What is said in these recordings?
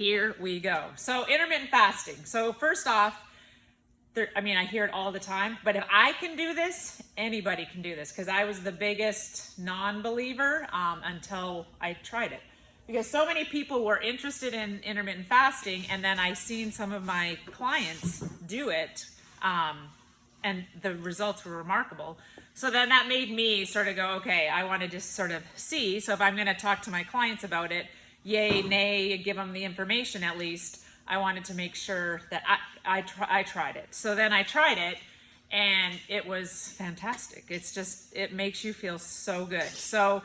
Here we go. So intermittent fasting. So first off, I hear it all the time, but if I can do this, anybody can do this, because I was the biggest non-believer until I tried it. Because so many people were interested in intermittent fasting, and then I seen some of my clients do it, and the results were remarkable. So then that made me sort of go, okay, I want to just sort of see. So if I'm going to talk to my clients about it, yay, nay, give them the information at least, I wanted to make sure that I tried it. So then I tried it, and it was fantastic. It makes you feel so good. So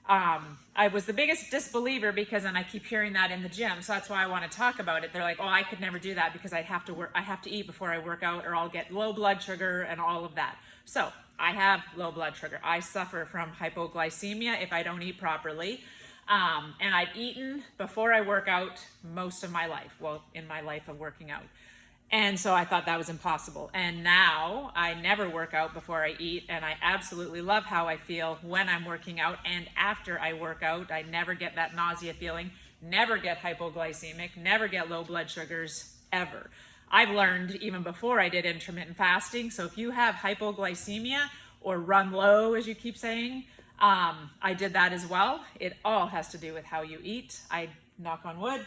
I was the biggest disbeliever, because then I keep hearing that in the gym. So that's why I want to talk about it. They're like, oh, I could never do that because I have to eat before I work out, or I'll get low blood sugar and all of that. So I have low blood sugar. I suffer from hypoglycemia if I don't eat properly. And I've eaten before I work out most of my life. Well, in my life of working out. And so I thought that was impossible. And now I never work out before I eat, and I absolutely love how I feel when I'm working out and after I work out. I never get that nausea feeling, never get hypoglycemic, never get low blood sugars, ever. I've learned even before I did intermittent fasting. So if you have hypoglycemia or run low, as you keep saying, I did that as well. It all has to do with how you eat. I, knock on wood,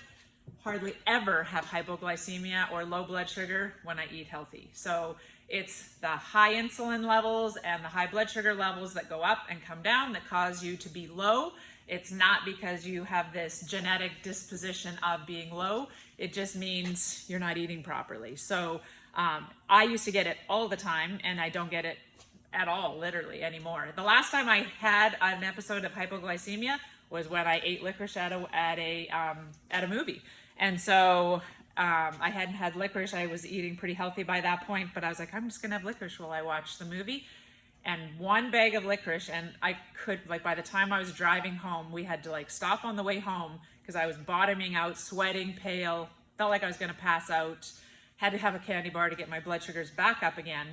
hardly ever have hypoglycemia or low blood sugar when I eat healthy. So it's the high insulin levels and the high blood sugar levels that go up and come down that cause you to be low. It's not because you have this genetic disposition of being low. It just means you're not eating properly. So I used to get it all the time, and I don't get it at all, literally, anymore. The last time I had an episode of hypoglycemia was when I ate licorice at a movie. And so I hadn't had licorice. I was eating pretty healthy by that point, but I was like, I'm just gonna have licorice while I watch the movie. And one bag of licorice, and I could, by the time I was driving home, we had to stop on the way home because I was bottoming out, sweating, pale, felt like I was gonna pass out, had to have a candy bar to get my blood sugars back up again.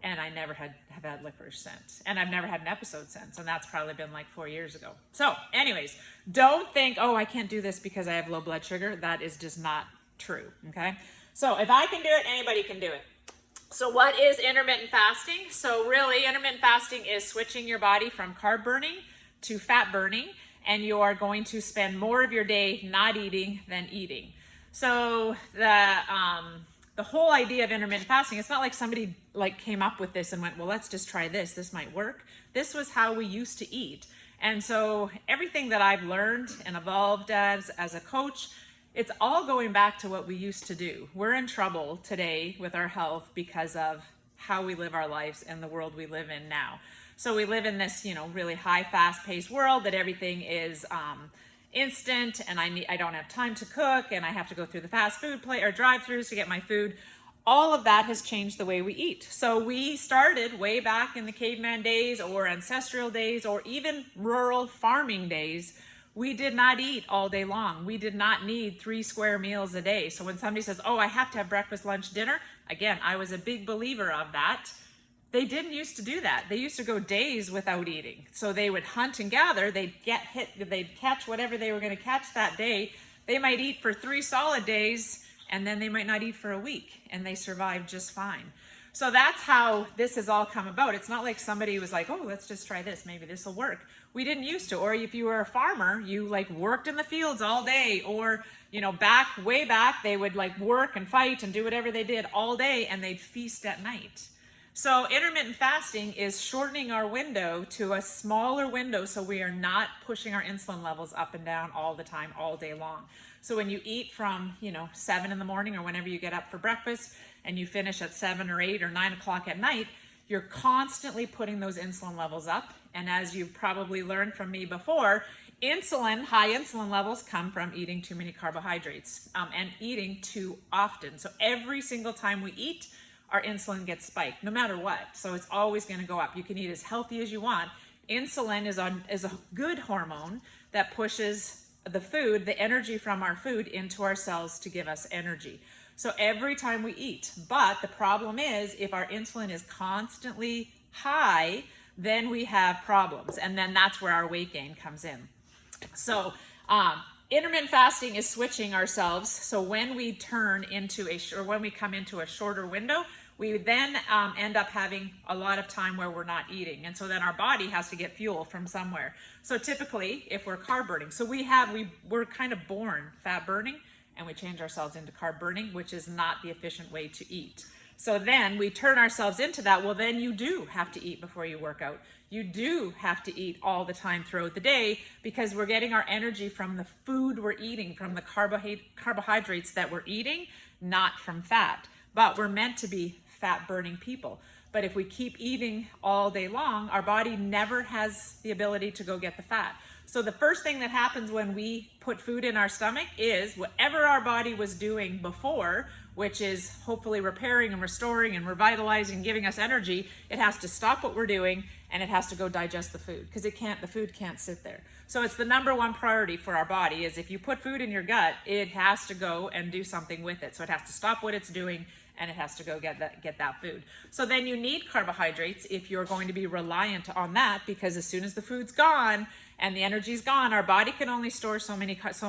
And I never have had licorice since. And I've never had an episode since. And that's probably been 4 years ago. So anyways, don't think, oh, I can't do this because I have low blood sugar. That is just not true, okay? So if I can do it, anybody can do it. So what is intermittent fasting? So really, intermittent fasting is switching your body from carb burning to fat burning. And you are going to spend more of your day not eating than eating. So the whole idea of intermittent fasting, it's not like somebody came up with this and went, well, let's just try this. This might work. This was how we used to eat. And so everything that I've learned and evolved as a coach, it's all going back to what we used to do. We're in trouble today with our health because of how we live our lives and the world we live in now. So we live in this, really high, fast-paced world that everything is instant, and I don't have time to cook, and I have to go through the fast food drive-thrus to get my food. All of that has changed the way we eat. So we started way back in the caveman days or ancestral days or even rural farming days. We did not eat all day long. We did not need 3 square meals a day. So when somebody says, oh, I have to have breakfast, lunch, dinner, again, I was a big believer of that. They didn't used to do that. They used to go days without eating. So they would hunt and gather, they'd catch whatever they were gonna catch that day. They might eat for 3 solid days, and then they might not eat for a week, and they survived just fine. So that's how this has all come about. It's not like somebody was like, oh, let's just try this, maybe this will work. We didn't used to. Or if you were a farmer, you worked in the fields all day, or way back, they would work and fight and do whatever they did all day, and they'd feast at night. So intermittent fasting is shortening our window to a smaller window so we are not pushing our insulin levels up and down all the time, all day long. So when you eat from, 7 in the morning or whenever you get up for breakfast and you finish at 7 or 8 or 9 o'clock at night, you're constantly putting those insulin levels up. And as you've probably learned from me before, high insulin levels come from eating too many carbohydrates and eating too often. So every single time we eat, our insulin gets spiked, no matter what. So it's always gonna go up. You can eat as healthy as you want. Insulin is a good hormone that pushes the energy from our food into our cells to give us energy. So every time we eat, but the problem is if our insulin is constantly high, then we have problems. And then that's where our weight gain comes in. So intermittent fasting is switching ourselves. So when we turn into or when we come into a shorter window, we then end up having a lot of time where we're not eating. And so then our body has to get fuel from somewhere. So typically if we're carb burning, so we're kind of born fat burning, and we change ourselves into carb burning, which is not the efficient way to eat. So then we turn ourselves into that. Well, then you do have to eat before you work out. You do have to eat all the time throughout the day, because we're getting our energy from the food we're eating, from the carbohydrates that we're eating, not from fat. But we're meant to be fat burning people. But if we keep eating all day long, our body never has the ability to go get the fat. So the first thing that happens when we put food in our stomach is whatever our body was doing before, which is hopefully repairing and restoring and revitalizing, giving us energy, it has to stop what we're doing and it has to go digest the food, because the food can't sit there. So it's the number one priority for our body is if you put food in your gut, it has to go and do something with it. So it has to stop what it's doing and it has to go get that food. So then you need carbohydrates if you're going to be reliant on that, because as soon as the food's gone and the energy's gone, our body can only store so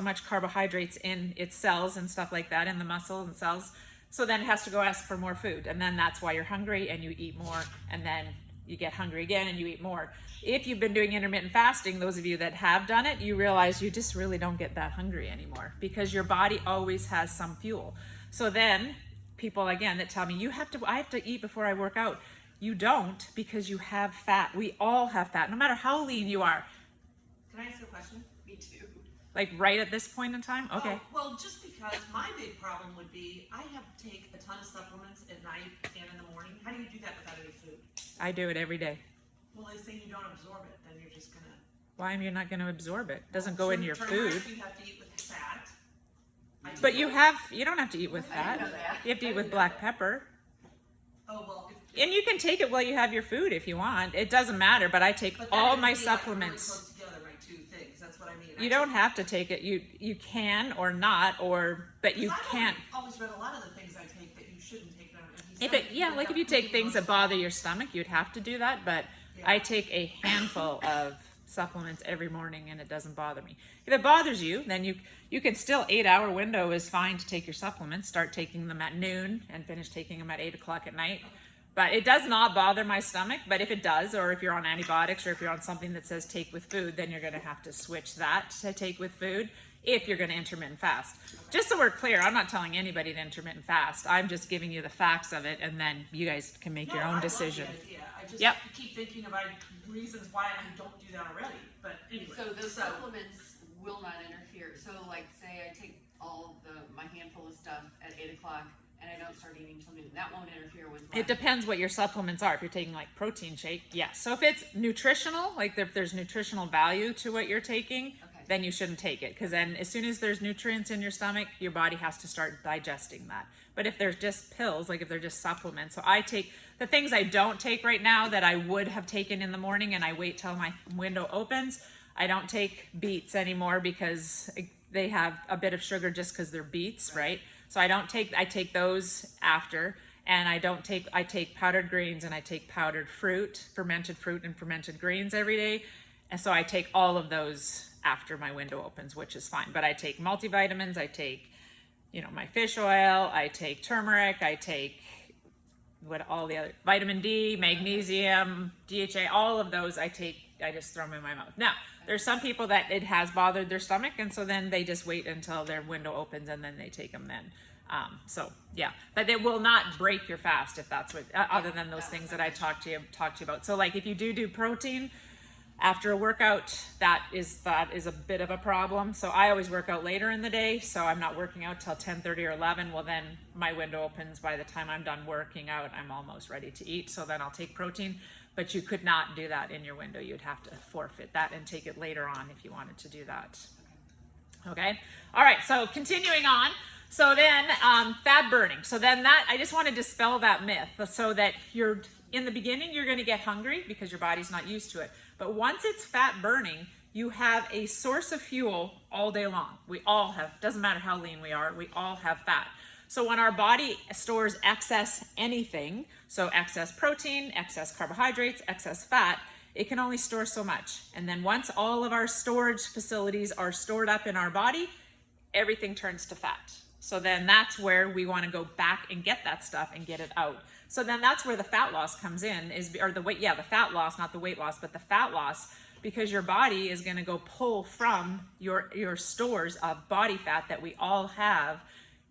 much carbohydrates in its cells and stuff like that, in the muscle and cells. So then it has to go ask for more food. And then that's why you're hungry and you eat more, and then you get hungry again and you eat more. If you've been doing intermittent fasting, those of you that have done it, you realize you just really don't get that hungry anymore, because your body always has some fuel. So then people again that tell me I have to eat before I work out. You don't, because you have fat. We all have fat, no matter how lean you are. Can I ask a question? Me too. Like right at this point in time? Okay. Well, just because my big problem would be I have to take a ton of supplements at night and in the morning. How do you do that without any food? I do it every day. Well, they say you don't absorb it, then you're just gonna. Why you're not going to absorb it? It doesn't go in your food. You have to eat with fat. But you don't have to eat with fat. You have to eat with black pepper. Oh, well. And you can take it while you have your food if you want. It doesn't matter, but I take all my supplements. Like really close together, my two things. That's what I mean. You don't have to take it. You can or not, but you can't. I've always read a lot of the things I take that you shouldn't take them. Like if you take things that bother your stomach, you'd have to do that. But yeah. I take a handful of supplements every morning and it doesn't bother me. If it bothers you, then you can still 8-hour window is fine to take your supplements. Start taking them at noon and finish taking them at 8 o'clock at night. But it does not bother my stomach. But if it does, or if you're on antibiotics, or if you're on something that says take with food, then you're going to have to switch that to take with food if you're going to intermittent fast. Just so we're clear, I'm not telling anybody to intermittent fast. I'm just giving you the facts of it, and then you guys can make your own decision. I just keep thinking about reasons why I don't do that already. But anyway. So those supplements will not interfere. So like say I take all my handful of stuff at 8 o'clock and I don't start eating till noon. That won't interfere with It depends what your supplements are. If you're taking like protein shake, yes. So if it's nutritional, like if there's nutritional value to what you're taking, then you shouldn't take it. Because then as soon as there's nutrients in your stomach, your body has to start digesting that. But if there's just pills, like if they're just supplements, so I take the things I don't take right now that I would have taken in the morning and I wait till my window opens. I don't take beets anymore because they have a bit of sugar just because they're beets, right? So I take those after, and I take powdered grains and I take powdered fruit and fermented grains every day. And so I take all of those after my window opens, which is fine. But I take multivitamins, I take, my fish oil, I take turmeric, I take all the other vitamin D, magnesium, DHA, all of those I just throw them in my mouth. Now, there's some people that it has bothered their stomach, and so then they just wait until their window opens and then they take them then. But it will not break your fast if that's what, other than those things that I talked to you about. So like if you do protein after a workout, that is a bit of a problem. So I always work out later in the day, so I'm not working out till 10:30 or 11. Well, then my window opens. By the time I'm done working out, I'm almost ready to eat. So then I'll take protein. But you could not do that in your window. You'd have to forfeit that and take it later on if you wanted to do that. Okay? All right, so continuing on. So then fat burning. So then I just want to dispel that myth so that in the beginning, you're going to get hungry because your body's not used to it. But once it's fat burning, you have a source of fuel all day long. We all have, doesn't matter how lean we are, we all have fat. So when our body stores excess anything, so excess protein, excess carbohydrates, excess fat, it can only store so much. And then once all of our storage facilities are stored up in our body, everything turns to fat. So then that's where we want to go back and get that stuff and get it out. So then that's where the fat loss comes in, the fat loss, not the weight loss, but the fat loss, because your body is going to go pull from your stores of body fat that we all have.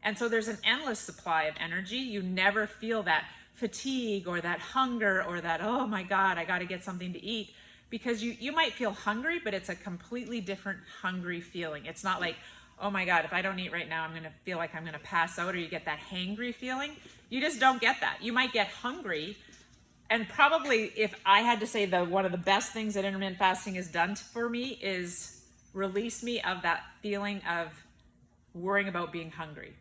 And so there's an endless supply of energy. You never feel that fatigue or that hunger or that, oh my God, I got to get something to eat, because you might feel hungry, but it's a completely different hungry feeling. It's not like, oh my God, if I don't eat right now, I'm going to feel like I'm going to pass out, or you get that hangry feeling. You just don't get that. You might get hungry. And probably, if I had to say one of the best things that intermittent fasting has done for me is release me of that feeling of worrying about being hungry.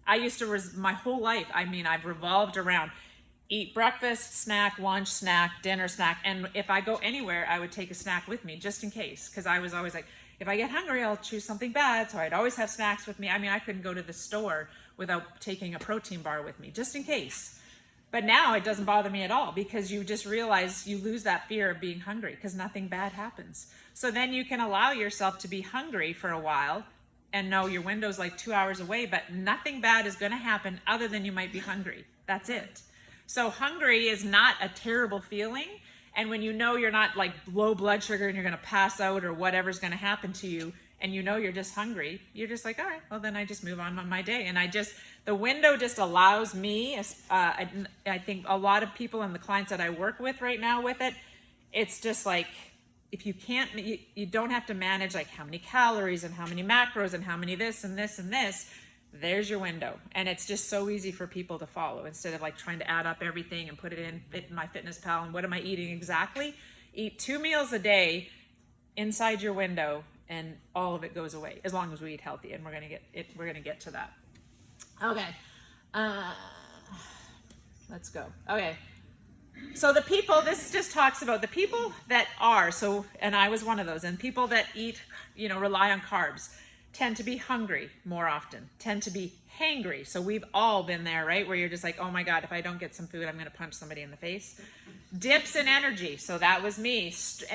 I used to, my whole life, I've revolved around eat breakfast, snack, lunch, snack, dinner, snack. And if I go anywhere, I would take a snack with me just in case. Because I was always like, if I get hungry, I'll choose something bad. So I'd always have snacks with me. I couldn't go to the store without taking a protein bar with me, just in case. But now it doesn't bother me at all, because you just realize you lose that fear of being hungry, because nothing bad happens. So then you can allow yourself to be hungry for a while and know your window's like 2 hours away, but nothing bad is going to happen other than you might be hungry. That's it. So hungry is not a terrible feeling. And when you know you're not like low blood sugar and you're going to pass out or whatever's going to happen to you, and you know you're just hungry, you're just like, all right, well then I just move on my day. And the window just allows me, I think a lot of people and the clients that I work with right now with it, it's just like, if you can't, you don't have to manage like how many calories and how many macros and how many this and this and this. There's your window. And it's just so easy for people to follow, instead of like trying to add up everything and put it in MyFitnessPal and what am I eating exactly. Eat 2 meals a day inside your window and all of it goes away, as long as we eat healthy. And we're gonna get to that. Okay, let's go. Okay, so the people, this just talks about the people that are, and I was one of those, and people that eat, rely on carbs, tend to be hungry more often, tend to be hangry. So we've all been there, right? Where you're just like, oh my God, if I don't get some food, I'm gonna punch somebody in the face. Dips in energy, so that was me.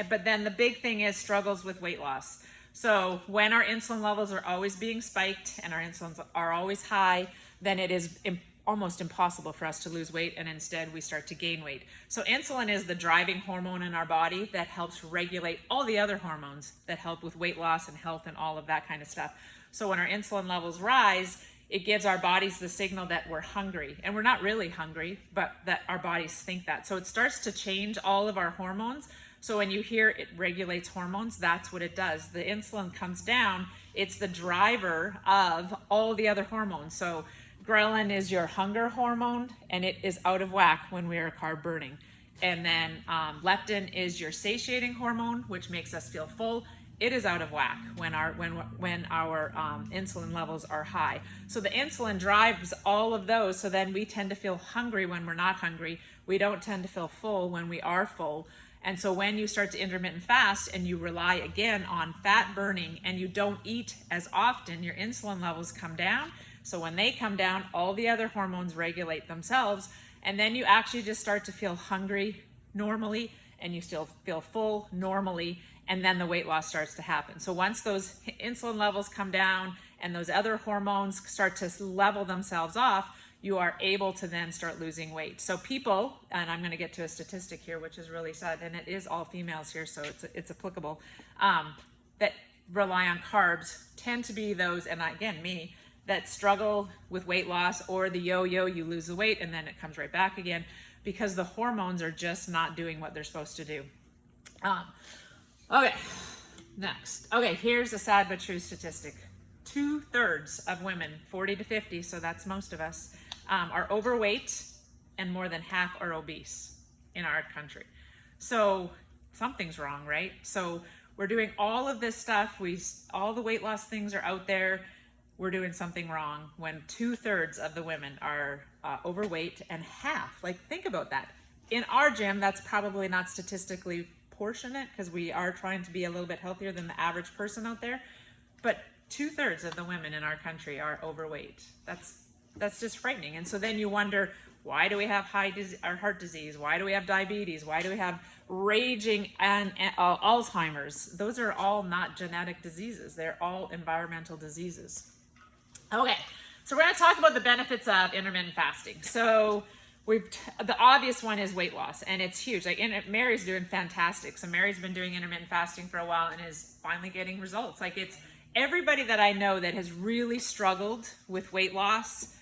But then the big thing is struggles with weight loss. So when our insulin levels are always being spiked and our insulins are always high, then it is almost impossible for us to lose weight, and instead we start to gain weight. So insulin is the driving hormone in our body that helps regulate all the other hormones that help with weight loss and health and all of that kind of stuff. So when our insulin levels rise, it gives our bodies the signal that we're hungry, and we're not really hungry, but that our bodies think that. So it starts to change all of our hormones. So when you hear it regulates hormones, that's what it does. The insulin comes down, it's the driver of all the other hormones. So ghrelin is your hunger hormone, and it is out of whack when we are carb burning. And then leptin is your satiating hormone, which makes us feel full. It is out of whack when our insulin levels are high. So the insulin drives all of those. So then we tend to feel hungry when we're not hungry. We don't tend to feel full when we are full. And so when you start to intermittent fast and you rely again on fat burning and you don't eat as often, your insulin levels come down. So when they come down, all the other hormones regulate themselves. And then you actually just start to feel hungry normally, and you still feel full normally. And then the weight loss starts to happen. So once those insulin levels come down and those other hormones start to level themselves off, you are able to then start losing weight. So people, and I'm going to get to a statistic here, which is really sad, and it is all females here, so it's applicable, that rely on carbs tend to be those, and again, me, that struggle with weight loss, or the yo-yo, you lose the weight and then it comes right back again, because the hormones are just not doing what they're supposed to do. Okay, next. Okay, here's a sad but true statistic. 2/3 of women, 40 to 50, so that's most of us, are overweight, and more than half are obese in our country. So something's wrong, right? So we're doing all of this stuff. All the weight loss things are out there. We're doing something wrong when 2/3 of the women are overweight, and half, like think about that. In our gym, that's probably not statistically proportionate, because we are trying to be a little bit healthier than the average person out there. But 2/3 of the women in our country are overweight. That's just frightening. And so then you wonder, Why do we have heart disease? Why do we have diabetes? Why do we have raging and Alzheimer's? Those are all not genetic diseases. They're all environmental diseases. Okay, so we're going to talk about the benefits of intermittent fasting. So the obvious one is weight loss, and it's huge. Like Mary's doing fantastic. So Mary's been doing intermittent fasting for a while and is finally getting results. Like it's everybody that I know that has really struggled with weight loss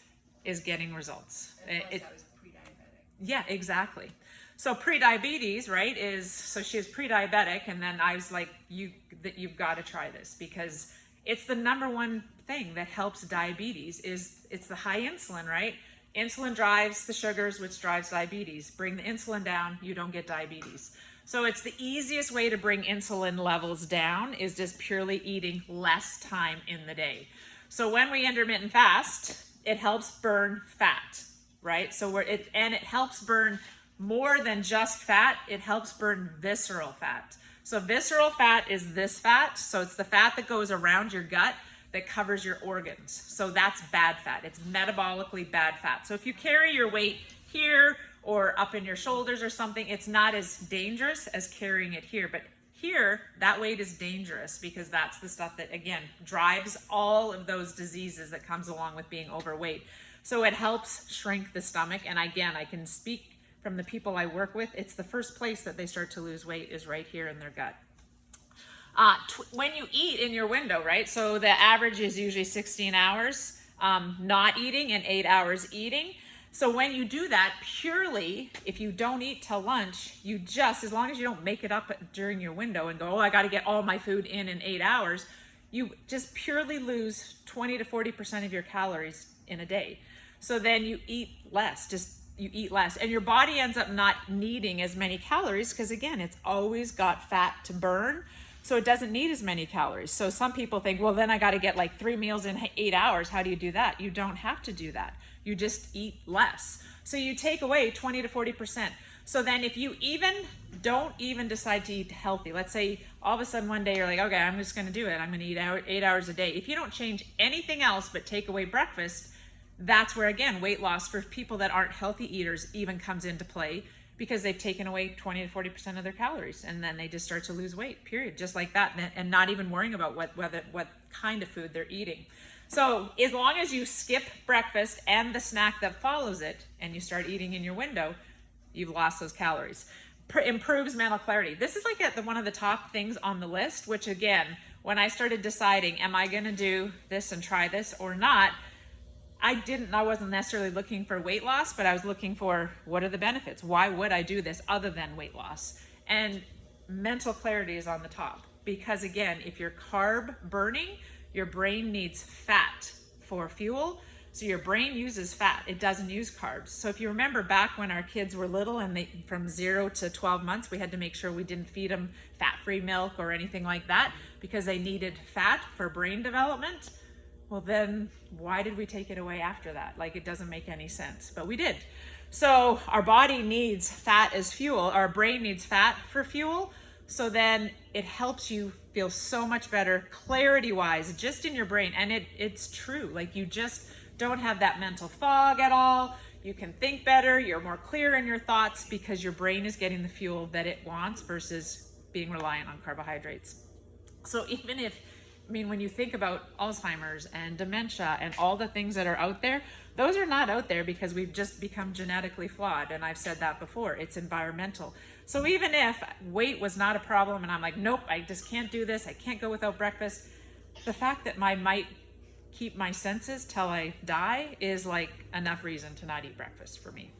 is getting results. I was pre-diabetic. Yeah, exactly. So pre-diabetes, right, so she is pre-diabetic, and then I was like, you've got to try this because it's the number one thing that helps diabetes it's the high insulin, right? Insulin drives the sugars, which drives diabetes. Bring the insulin down, you don't get diabetes. So it's the easiest way to bring insulin levels down is just purely eating less time in the day. So when we intermittent fast, it helps burn fat, right? So it helps burn more than just fat. It helps burn visceral fat. So visceral fat is this fat. So it's the fat that goes around your gut that covers your organs. So that's bad fat. It's metabolically bad fat. So if you carry your weight here or up in your shoulders or something, it's not as dangerous as carrying it here. But here, that weight is dangerous because that's the stuff that, again, drives all of those diseases that comes along with being overweight. So it helps shrink the stomach. And again, I can speak from the people I work with. It's the first place that they start to lose weight is right here in their gut. When you eat in your window, right? So the average is usually 16 hours not eating and 8 hours eating. So when you do that purely, if you don't eat till lunch, you just, as long as you don't make it up during your window and go, oh, I got to get all my food in 8 hours, you just purely lose 20 to 40% of your calories in a day. So then you eat less, you eat less, and your body ends up not needing as many calories because again, it's always got fat to burn. So it doesn't need as many calories. So some people think, well, then I got to get like 3 meals in 8 hours. How do you do that? You don't have to do that. You just eat less. So you take away 20 to 40%. So then if you don't even decide to eat healthy, let's say all of a sudden one day you're like, okay, I'm just going to do it. I'm going to eat 8 hours a day. If you don't change anything else but take away breakfast, that's where, again, weight loss for people that aren't healthy eaters even comes into play because they've taken away 20 to 40% of their calories and then they just start to lose weight, period, just like that, and not even worrying about what kind of food they're eating. So as long as you skip breakfast and the snack that follows it and you start eating in your window, you've lost those calories. Improves mental clarity. This is like one of the top things on the list, which again, when I started deciding, am I gonna do this and try this or not, I wasn't necessarily looking for weight loss, but I was looking for what are the benefits? Why would I do this other than weight loss? And mental clarity is on the top because again, if you're carb burning, your brain needs fat for fuel. So your brain uses fat. It doesn't use carbs. So if you remember back when our kids were little and from 0 to 12 months, we had to make sure we didn't feed them fat-free milk or anything like that because they needed fat for brain development. Well, then why did we take it away after that? Like it doesn't make any sense, but we did. So our body needs fat as fuel. Our brain needs fat for fuel. So then it helps you feel so much better clarity-wise just in your brain. And it's true. Like you just don't have that mental fog at all. You can think better. You're more clear in your thoughts because your brain is getting the fuel that it wants versus being reliant on carbohydrates. So when you think about Alzheimer's and dementia and all the things that are out there, those are not out there because we've just become genetically flawed. And I've said that before, it's environmental. So even if weight was not a problem and I'm like, nope, I just can't do this, I can't go without breakfast, the fact that I might keep my senses till I die is like enough reason to not eat breakfast for me.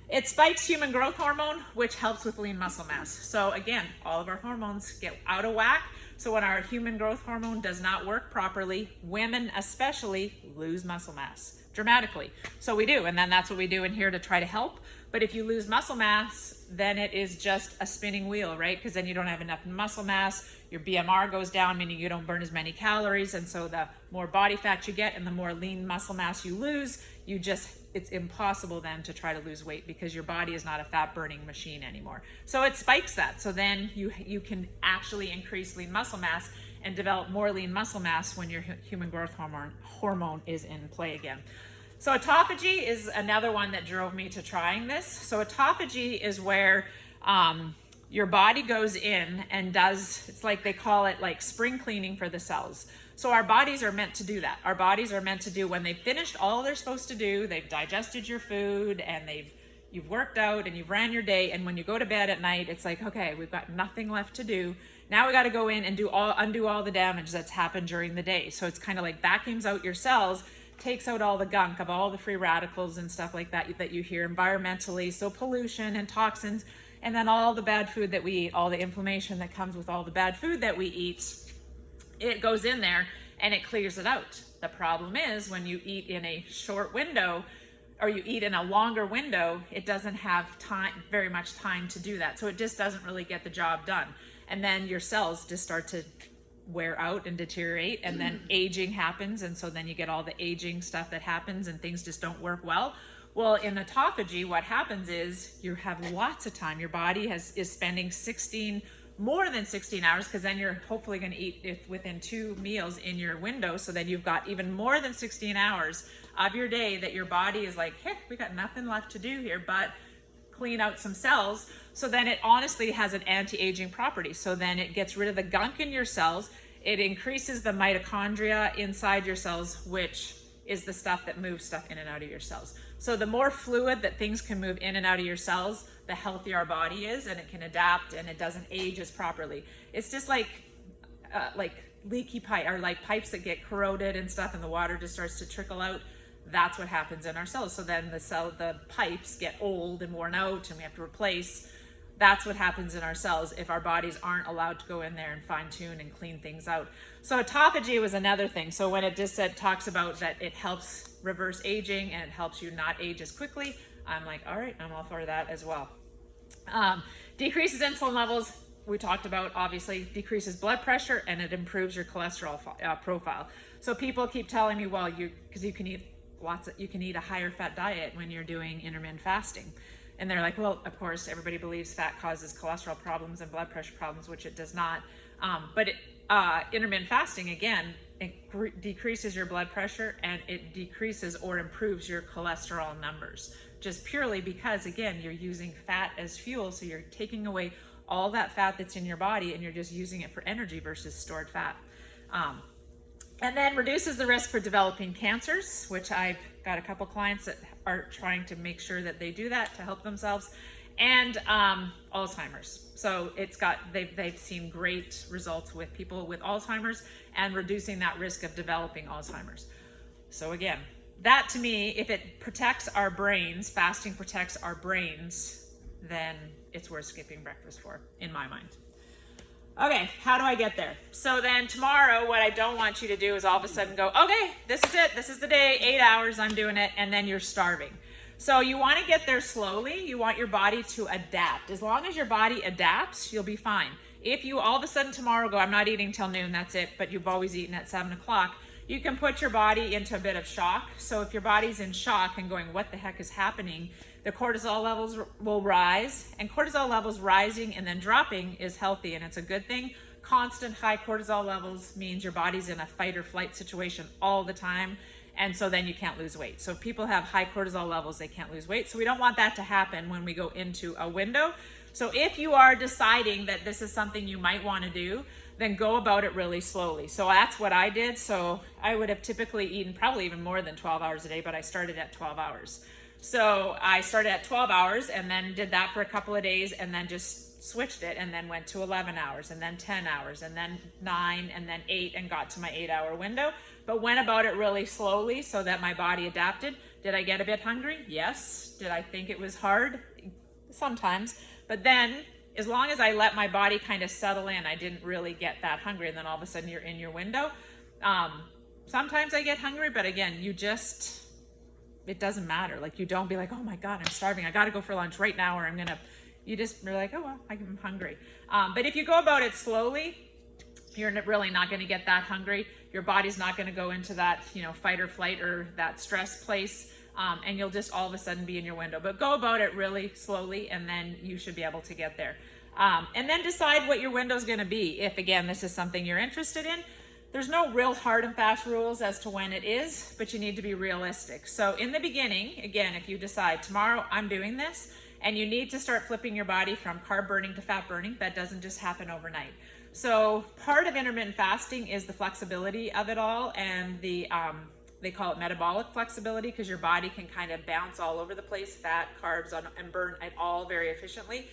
It spikes human growth hormone, which helps with lean muscle mass. So again, all of our hormones get out of whack. So when our human growth hormone does not work properly, women especially lose muscle mass dramatically. So we do, and then that's what we do in here to try to help. But if you lose muscle mass, then it is just a spinning wheel, right? Because then you don't have enough muscle mass, your BMR goes down, meaning you don't burn as many calories, and so the more body fat you get and the more lean muscle mass you lose, it's impossible then to try to lose weight because your body is not a fat burning machine anymore. So it spikes that. So then you can actually increase lean muscle mass and develop more lean muscle mass when your human growth hormone is in play again. So autophagy is another one that drove me to trying this. So autophagy is where your body goes in and does, it's like they call it like spring cleaning for the cells. So our bodies are meant to do that. Our bodies are meant to do, when they've finished all they're supposed to do, they've digested your food and you've worked out and you've ran your day, and when you go to bed at night, it's like, okay, we've got nothing left to do. Now we got to go in and undo all the damage that's happened during the day. So it's kind of like vacuums out your cells, takes out all the gunk of all the free radicals and stuff like that that you hear environmentally. So pollution and toxins, and then all the bad food that we eat, all the inflammation that comes with all the bad food that we eat, it goes in there and it clears it out. The problem is when you eat in a short window, or you eat in a longer window, it doesn't have very much time to do that. So it just doesn't really get the job done. And then your cells just start to wear out and deteriorate, and then aging happens. And so then you get all the aging stuff that happens and things just don't work well. Well, in autophagy, what happens is you have lots of time. Your body is spending more than 16 hours, because then you're hopefully going to eat it within 2 meals in your window. So then you've got even more than 16 hours of your day that your body is like, hey, we got nothing left to do here but clean out some cells. So then it honestly has an anti-aging property. So then it gets rid of the gunk in your cells. It increases the mitochondria inside your cells, which is the stuff that moves stuff in and out of your cells. So the more fluid that things can move in and out of your cells, the healthier our body is, and it can adapt and it doesn't age as properly. It's just like leaky pipe, or like pipes that get corroded and stuff, and the water just starts to trickle out. That's what happens in our cells. So then the pipes get old and worn out and we have to replace. That's what happens in our cells if our bodies aren't allowed to go in there and fine tune and clean things out. So autophagy was another thing. So when it just talks about that it helps reverse aging and it helps you not age as quickly, I'm like, all right, I'm all for that as well. Decreases insulin levels, we talked about, obviously decreases blood pressure, and it improves your cholesterol profile. So people keep telling me, well, because you can eat a higher fat diet when you're doing intermittent fasting. And they're like, well, of course, everybody believes fat causes cholesterol problems and blood pressure problems, which it does not. But intermittent fasting, again, it decreases your blood pressure and it decreases or improves your cholesterol numbers, just purely because, again, you're using fat as fuel. So you're taking away all that fat that's in your body and you're just using it for energy versus stored fat. And then reduces the risk for developing cancers, which I've got a couple clients that are trying to make sure that they do that to help themselves, and Alzheimer's. So they've seen great results with people with Alzheimer's and reducing that risk of developing Alzheimer's. So again, that to me, if it protects our brains, fasting protects our brains, then it's worth skipping breakfast for, in my mind. Okay, how do I get there? So then tomorrow, what I don't want you to do is all of a sudden go, okay, this is it. This is the day, 8 hours, I'm doing it. And then you're starving. So you want to get there slowly. You want your body to adapt. As long as your body adapts, you'll be fine. If you all of a sudden tomorrow go, I'm not eating till noon, that's it, but you've always eaten at 7 o'clock, you can put your body into a bit of shock. So if your body's in shock and going, what the heck is happening? The cortisol levels will rise, and cortisol levels rising and then dropping is healthy, and it's a good thing. Constant high cortisol levels means your body's in a fight or flight situation all the time, and so then you can't lose weight. So if people have high cortisol levels, they can't lose weight. So we don't want that to happen when we go into a window. So if you are deciding that this is something you might want to do, then go about it really slowly. So that's what I did. So I would have typically eaten probably even more than 12 hours a day, but I started at 12 hours. So I started at 12 hours and then did that for a couple of days and then just switched it and then went to 11 hours and then 10 hours and then 9 and then 8 and got to my 8-hour window, but went about it really slowly so that my body adapted. Did I get a bit hungry? Yes. Did I think it was hard? Sometimes. But then as long as I let my body kind of settle in, I didn't really get that hungry, and then all of a sudden you're in your window. Sometimes I get hungry, but again, it doesn't matter. Like, you don't be like, oh my God, I'm starving, I got to go for lunch right now, or you're like, oh, well, I'm hungry. But if you go about it slowly, you're really not going to get that hungry. Your body's not going to go into that, fight or flight or that stress place. And you'll just all of a sudden be in your window. But go about it really slowly, and then you should be able to get there. And then decide what your window is going to be. If, again, this is something you're interested in, There's no real hard and fast rules as to when it is, but you need to be realistic. So in the beginning, again, if you decide tomorrow I'm doing this, and you need to start flipping your body from carb burning to fat burning, that doesn't just happen overnight. So part of intermittent fasting is the flexibility of it all, and they call it metabolic flexibility, because your body can kind of bounce all over the place, fat, carbs, and burn it all very efficiently.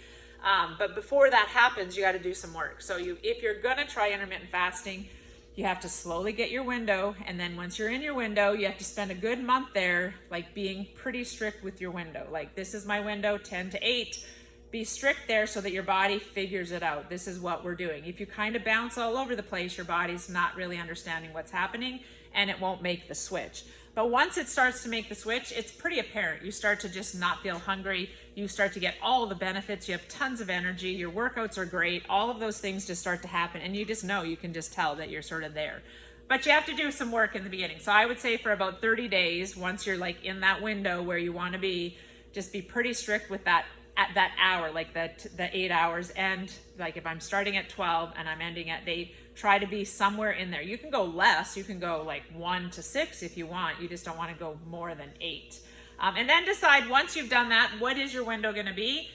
But before that happens, you got to do some work. So if you're gonna try intermittent fasting, you have to slowly get your window, and then once you're in your window, you have to spend a good month there, like being pretty strict with your window. Like, this is my window, 10 to 8. Be strict there so that your body figures it out. This is what we're doing. If you kind of bounce all over the place, your body's not really understanding what's happening, and it won't make the switch. But once it starts to make the switch, it's pretty apparent. You start to just not feel hungry. You start to get all the benefits. You have tons of energy. Your workouts are great. All of those things just start to happen, and you just know, you can just tell that you're sort of there. But you have to do some work in the beginning. So I would say for about 30 days, once you're like in that window where you want to be, just be pretty strict with that at that hour, like the 8 hours. And like if I'm starting at 12 and I'm ending at 8, try to be somewhere in there. You can go less. You can go like 1 to 6 if you want. You just don't want to go more than 8. And then decide, once you've done that, what is your window going to be?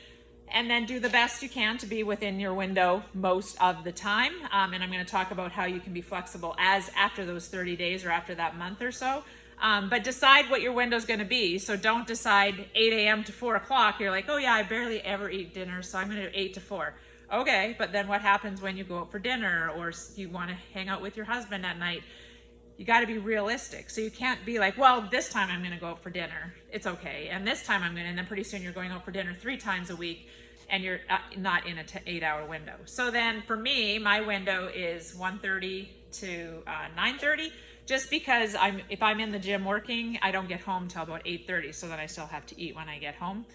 And then do the best you can to be within your window most of the time. And I'm going to talk about how you can be flexible as after those 30 days or after that month or so. But decide what your window is going to be. So don't decide 8 a.m. to 4 o'clock. You're like, oh yeah, I barely ever eat dinner, so I'm going to do 8 to 4. Okay, but then what happens when you go out for dinner, or you want to hang out with your husband at night? You got to be realistic. So you can't be like, well, this time I'm going to go out for dinner. It's okay. And this time I'm going to, and then pretty soon you're going out for dinner 3 times a week, and you're not in a 8-hour window. So then for me, my window is 1:30 to 9:30, just because if I'm in the gym working, I don't get home till about 8:30. So then I still have to eat when I get home.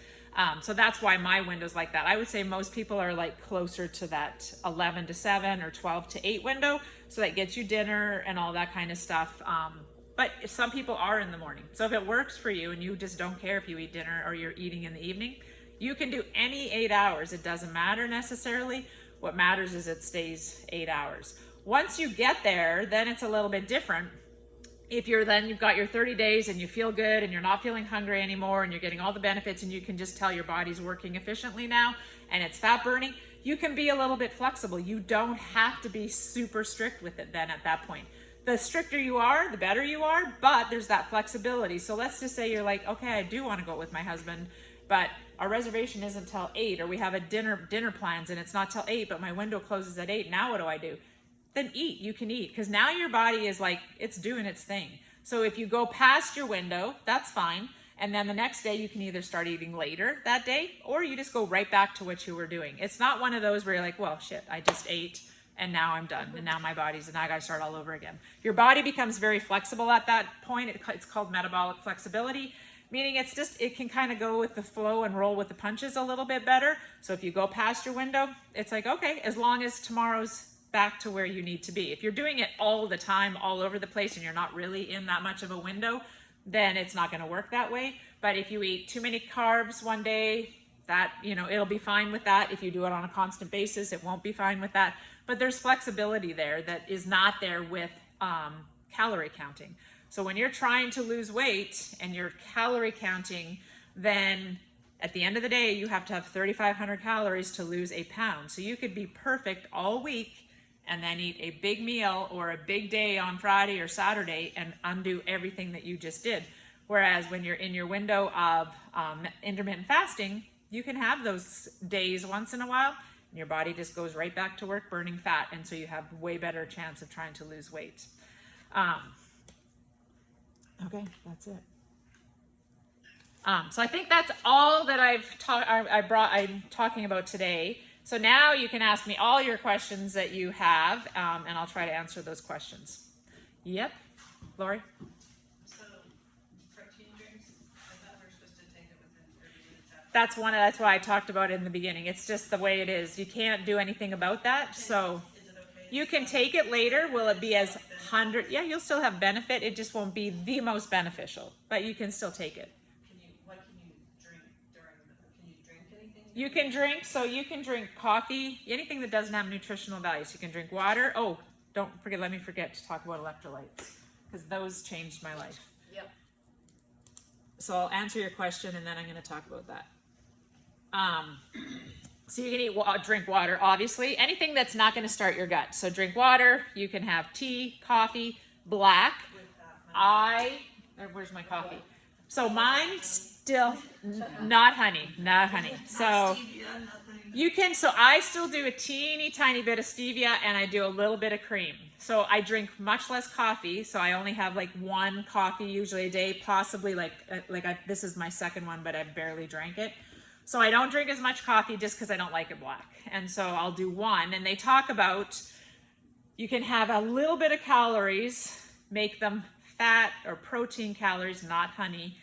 So that's why my window's like that. I would say most people are like closer to that 11 to 7 or 12 to 8 window. So that gets you dinner and all that kind of stuff. But some people are in the morning. So if it works for you and you just don't care if you eat dinner or you're eating in the evening, you can do any 8 hours. It doesn't matter necessarily. What matters is it stays 8 hours. Once you get there, then it's a little bit different. If you've got your 30 days and you feel good and you're not feeling hungry anymore and you're getting all the benefits and you can just tell your body's working efficiently now and it's fat burning, you can be a little bit flexible. You don't have to be super strict with it then at that point. The stricter you are, the better you are, but there's that flexibility. So let's just say you're like, okay, I do want to go with my husband, but our reservation isn't till 8, or we have a dinner plans and it's not till 8, but my window closes at 8. Now what do I do? Then eat. You can eat, because now your body is like, it's doing its thing. So if you go past your window, that's fine. And then the next day you can either start eating later that day, or you just go right back to what you were doing. It's not one of those where you're like, well, shit, I just ate and now I'm done. And now my body's, and now I got to start all over again. Your body becomes very flexible at that point. It's called metabolic flexibility, meaning it can kind of go with the flow and roll with the punches a little bit better. So if you go past your window, it's like, okay, as long as tomorrow's back to where you need to be. If you're doing it all the time, all over the place, and you're not really in that much of a window, then it's not going to work that way. But if you eat too many carbs one day, that, it'll be fine with that. If you do it on a constant basis, it won't be fine with that. But there's flexibility there that is not there with calorie counting. So when you're trying to lose weight and you're calorie counting, then at the end of the day, you have to have 3,500 calories to lose a pound. So you could be perfect all week and then eat a big meal or a big day on Friday or Saturday and undo everything that you just did. Whereas when you're in your window of intermittent fasting, you can have those days once in a while and your body just goes right back to work burning fat. And so you have way better chance of trying to lose weight. Okay, that's it. So I think that's all that I'm talking about today. So now you can ask me all your questions that you have, and I'll try to answer those questions. Yep, Lori? So, protein drinks, I thought we were supposed to take it within 30 minutes after. That's why I talked about it in the beginning. It's just the way it is. You can't do anything about that. So Is it okay? you can take it later. Will it be as 100? Yeah, you'll still have benefit. It just won't be the most beneficial, but you can still take it. What can you drink can you drink anything? You can drink coffee, anything that doesn't have nutritional value. So you can drink water. Oh, let me forget to talk about electrolytes, because those changed my life. Yep. So I'll answer your question and then I'm going to talk about that. So you can drink water, obviously. Anything that's not going to start your gut. So drink water. You can have tea, coffee, black. Where's my coffee? So mine still, not honey. So Stevia, nothing. you can, so I still do a teeny tiny bit of stevia and I do a little bit of cream. So I drink much less coffee. So I only have like one coffee usually a day, possibly this is my second one, but I barely drank it. So I don't drink as much coffee just because I don't like it black. And so I'll do one. And they talk about you can have a little bit of calories, make them fat or protein calories, not honey,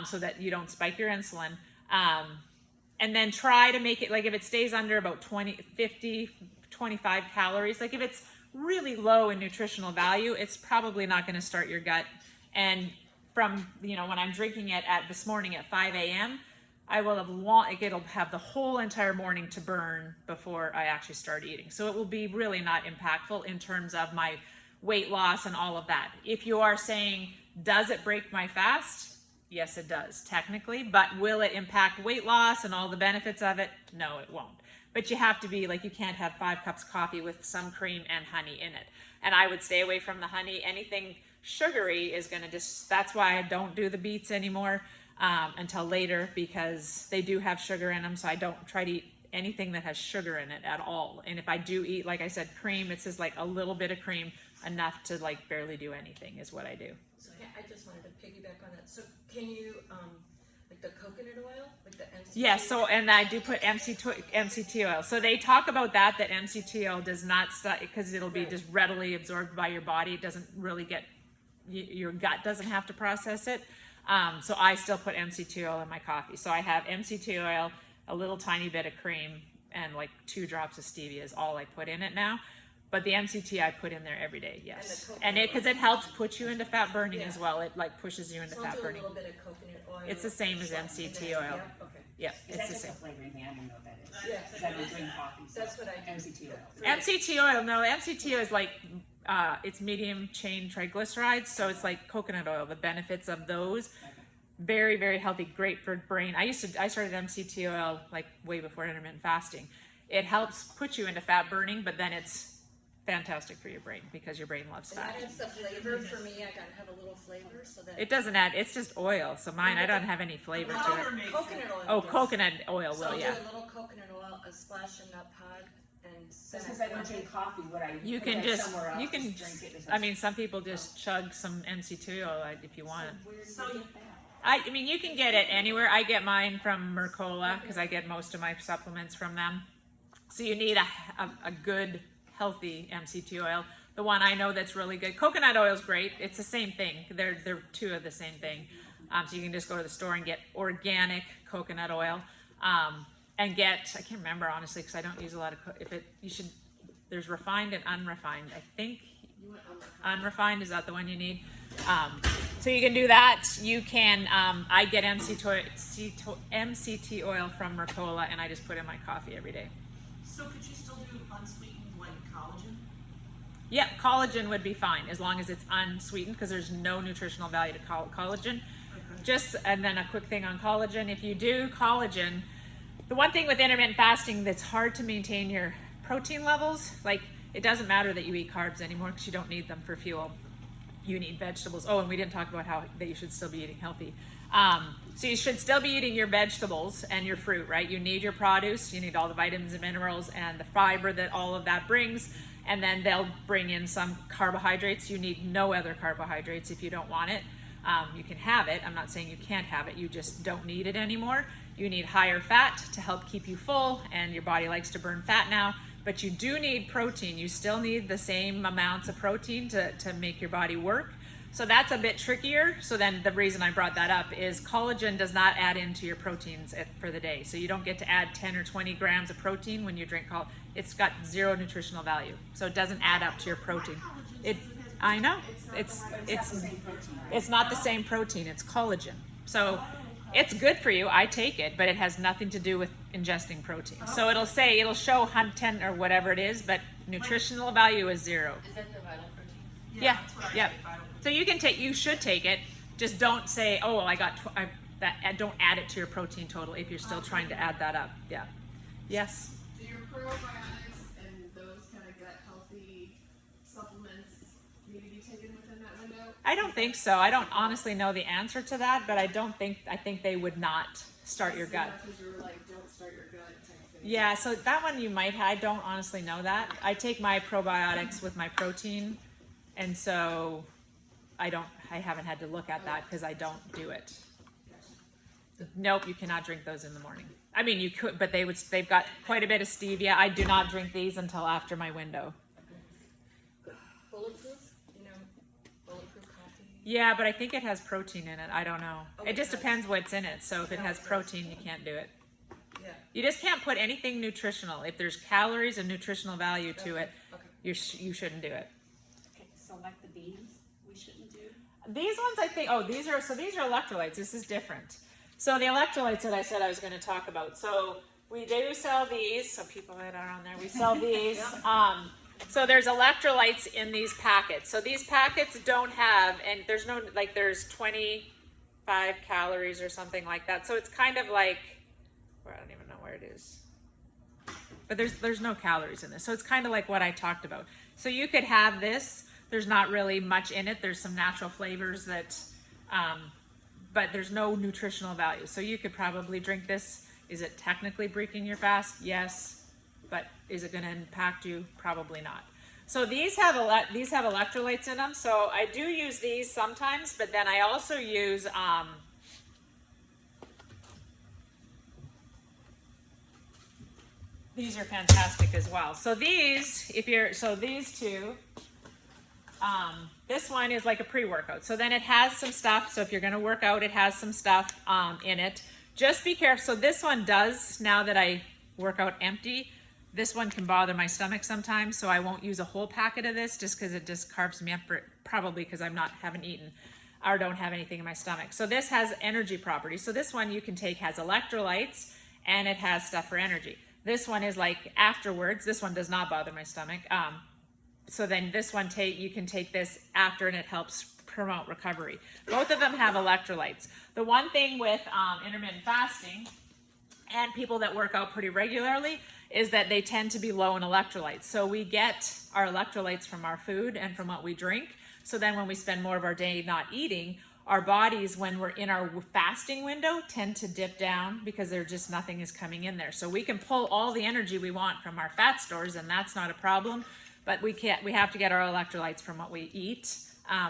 so that you don't spike your insulin. And then try to make it, like if it stays under about 25 calories, like if it's really low in nutritional value, it's probably not going to start your gut. And from, when I'm drinking it this morning at 5 a.m., I will have it'll have the whole entire morning to burn before I actually start eating. So it will be really not impactful in terms of my weight loss and all of that. If you are saying, does it break my fast? Yes, it does, technically. But will it impact weight loss and all the benefits of it? No, it won't. But you have to be you can't have 5 cups of coffee with some cream and honey in it. And I would stay away from the honey. Anything sugary is going to that's why I don't do the beets anymore until later, because they do have sugar in them. So I don't try to eat anything that has sugar in it at all. And if I do eat, like I said, cream, it's just a little bit of cream, enough to barely do anything is what I do. So I just wanted to piggyback on that. So can you, the coconut oil, the MCT? Yes, and I do put MCT oil. So they talk about that MCT oil does not because it'll be just readily absorbed by your body. It doesn't really your gut doesn't have to process it. So I still put MCT oil in my coffee. So I have MCT oil, a little tiny bit of cream, and 2 drops of stevia is all I put in it now. But the MCT I put in there every day, yes. And because it helps put you into fat burning as well. It pushes you into fat burning. A little bit of coconut oil. It's the same as MCT oil. Yeah, okay. Yeah, Is it's that the just a same. flavoring thing? I don't know what that is. Yeah. Because I don't drink coffee. So That's what I do. MCT oil. MCT oil, no, MCT oil is it's medium chain triglycerides. So it's like coconut oil, the benefits of those. Very, very healthy, great for brain. I started MCT oil way before intermittent fasting. It helps put you into fat burning, but then it's fantastic for your brain because your brain loves And fat. that adds the flavor for me. I gotta have a little flavor so that. It doesn't add, it's just oil. So mine, I don't have any flavor to Powder it. makes Coconut oil. Oh, does. coconut oil So will, yeah. do a little coconut oil, a splash in that pod, and Just then because I don't drink coffee, would I You put can it just, somewhere else you can, and drink it or something? some people just chug some MCT oil if you want it. Where do So you you- get that? You can get it anywhere. I get mine from Mercola because I get most of my supplements from them. So you need a good, healthy MCT oil. The one I know that's really good. Coconut oil is great. It's the same thing. They're 2 of the same thing. So you can just go to the store and get organic coconut oil. And get, I can't remember honestly because I don't use a lot of, there's refined and unrefined. I think unrefined, is that the one you need? So you can do that. You can, I get MCT oil from Mercola and I just put in my coffee every day. So could you still do unsweetened collagen? Yeah, collagen would be fine as long as it's unsweetened because there's no nutritional value to collagen. And then a quick thing on collagen. If you do collagen, the one thing with intermittent fasting that's hard to maintain your protein levels, it doesn't matter that you eat carbs anymore because you don't need them for fuel. You need vegetables. Oh, and we didn't talk about that you should still be eating healthy. So you should still be eating your vegetables and your fruit, right? You need your produce, you need all the vitamins and minerals and the fiber that all of that brings. And then they'll bring in some carbohydrates. You need no other carbohydrates if you don't want it. You can have it. I'm not saying you can't have it. You just don't need it anymore. You need higher fat to help keep you full, and your body likes to burn fat now. But you do need protein. You still need the same amounts of protein to make your body work. So that's a bit trickier. So then the reason I brought that up is collagen does not add into your proteins for the day. So you don't get to add 10 or 20 grams of protein when you drink collagen. It's got 0 nutritional value. So it doesn't add up to your protein. I know. It's not the same protein. It's collagen. So it's good for you. I take it, but it has nothing to do with ingesting protein. So it'll show 10 or whatever it is, but Nutritional value is 0. Is that the vital protein? Yeah, That's what I yeah. say, vital. So you should take it. Just don't say, oh, well, I got, don't add it to your protein total if you're still trying to add that up. Yeah. Yes. Do your probiotics and those kind of gut healthy supplements need to be taken within that window? I don't think so. I don't honestly know the answer to that, but I think they would not start your gut. Because you were like, don't start your gut type thing. Yeah, so that one you might have. I don't honestly know that. I take my probiotics with my protein, and so I haven't had to look at that because I don't do it. Nope, you cannot drink those in the morning. I mean, you could, but they've got quite a bit of stevia. I do not drink these until after my window. Bulletproof, bulletproof coffee. Yeah, but I think it has protein in it. I don't know. Oh, It just it does. depends what's in it. So if it has protein, you can't do it. Yeah. You just can't put anything nutritional. If there's calories and nutritional value to it, Okay. you shouldn't do it. Okay, so like the beans, we shouldn't do. These ones, I think. Oh, these are electrolytes. This is different. So the electrolytes that I said I was going to talk about. So we do sell these. So people that are on there, we sell these. So there's electrolytes in these packets. So these packets don't have, and there's no, like, there's 25 calories or something like that. So it's kind of like, I don't even know where it is. But there's no calories in this. So it's kind of like what I talked about. So you could have this. There's not really much in it. There's some natural flavors that, but there's no nutritional value. So you could probably drink this. Is it technically breaking your fast? Yes. But is it going to impact you? Probably not. So these have electrolytes in them. So I do use these sometimes, but then I also use these are fantastic as well. So these two. This one is like a pre-workout. So then it has some stuff. So if you're going to work out, it has some stuff in it. Just be careful. So this one does, now that I work out empty, this one can bother my stomach sometimes. So I won't use a whole packet of this just because it just carbs me up, probably because haven't eaten or don't have anything in my stomach. So this has energy properties. So this one you can take, has electrolytes, and it has stuff for energy. This one is like afterwards. This one does not bother my stomach. So then this one, you can take this after, and it helps promote recovery. Both of them have electrolytes. The one thing with intermittent fasting and people that work out pretty regularly is that they tend to be low in electrolytes. So we get our electrolytes from our food and from what we drink. So then when we spend more of our day not eating, our bodies, when we're in our fasting window, tend to dip down because nothing is coming in there. So we can pull all the energy we want from our fat stores, and that's not a problem. But we have to get our electrolytes from what we eat.